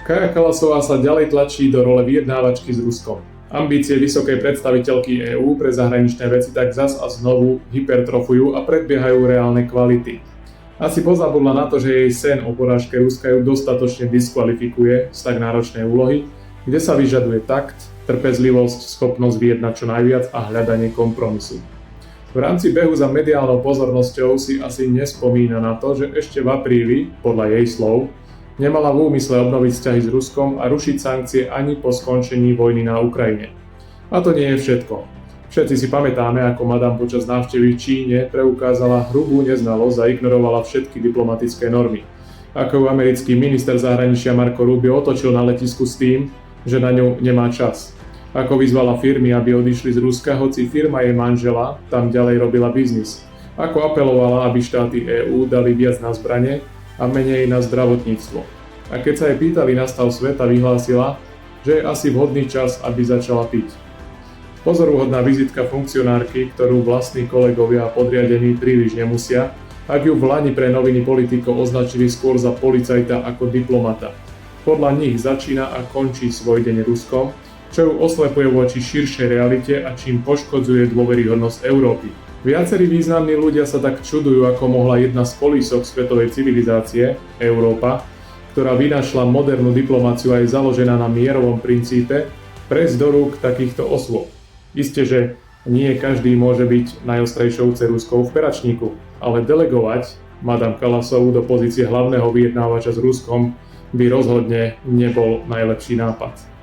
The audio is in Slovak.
Kaja Kallasová sa ďalej tlačí do role vyjednávačky s Ruskom. Ambície vysokej predstaviteľky EÚ pre zahraničné veci tak zas a znovu hypertrofujú a predbiehajú reálne kvality. Asi pozabudla na to, že jej sen o porážke Ruska ju dostatočne diskvalifikuje z tak náročnej úlohy, kde sa vyžaduje takt, trpezlivosť, schopnosť vyjednať čo najviac a hľadanie kompromisu. V rámci behu za mediálnou pozornosťou si asi nespomína na to, že ešte v apríli, podľa jej slov, nemala v úmysle obnoviť vzťahy s Ruskom a rušiť sankcie ani po skončení vojny na Ukrajine. A to nie je všetko. Všetci si pamätáme, ako madam počas návštevy v Číne preukázala hrubú neznalosť a ignorovala všetky diplomatické normy. Ako ju americký minister zahraničia Marco Rubio otočil na letisku s tým, že na ňu nemá čas. Ako vyzvala firmy, aby odišli z Ruska, hoci firma jej manžela tam ďalej robila biznis. Ako apelovala, aby štáty EÚ dali viac na zbrane a menej na zdravotníctvo. A keď sa jej pýtali na stav sveta, vyhlásila, že je asi vhodný čas, aby začala piť. Pozoruhodná vizitka funkcionárky, ktorú vlastní kolegovia a podriadení príliš nemusia, ak ju v lani pre noviny Politico označili skôr za policajta ako diplomata. Podľa nich začína a končí svoj deň Ruskom, čo ju oslepuje voči širšej realite a čím poškodzuje dôveryhodnosť Európy. Viacerí významní ľudia sa tak čudujú, ako mohla jedna z kolísok svetovej civilizácie, Európa, ktorá vynašla modernú diplomáciu a je založená na mierovom princípe, prejsť do rúk takýchto osôb. Isté, že nie každý môže byť najostrejšou ceruzkou v peračníku, ale delegovať madam Kallasovú do pozície hlavného vyjednávača s Ruskom by rozhodne nebol najlepší nápad.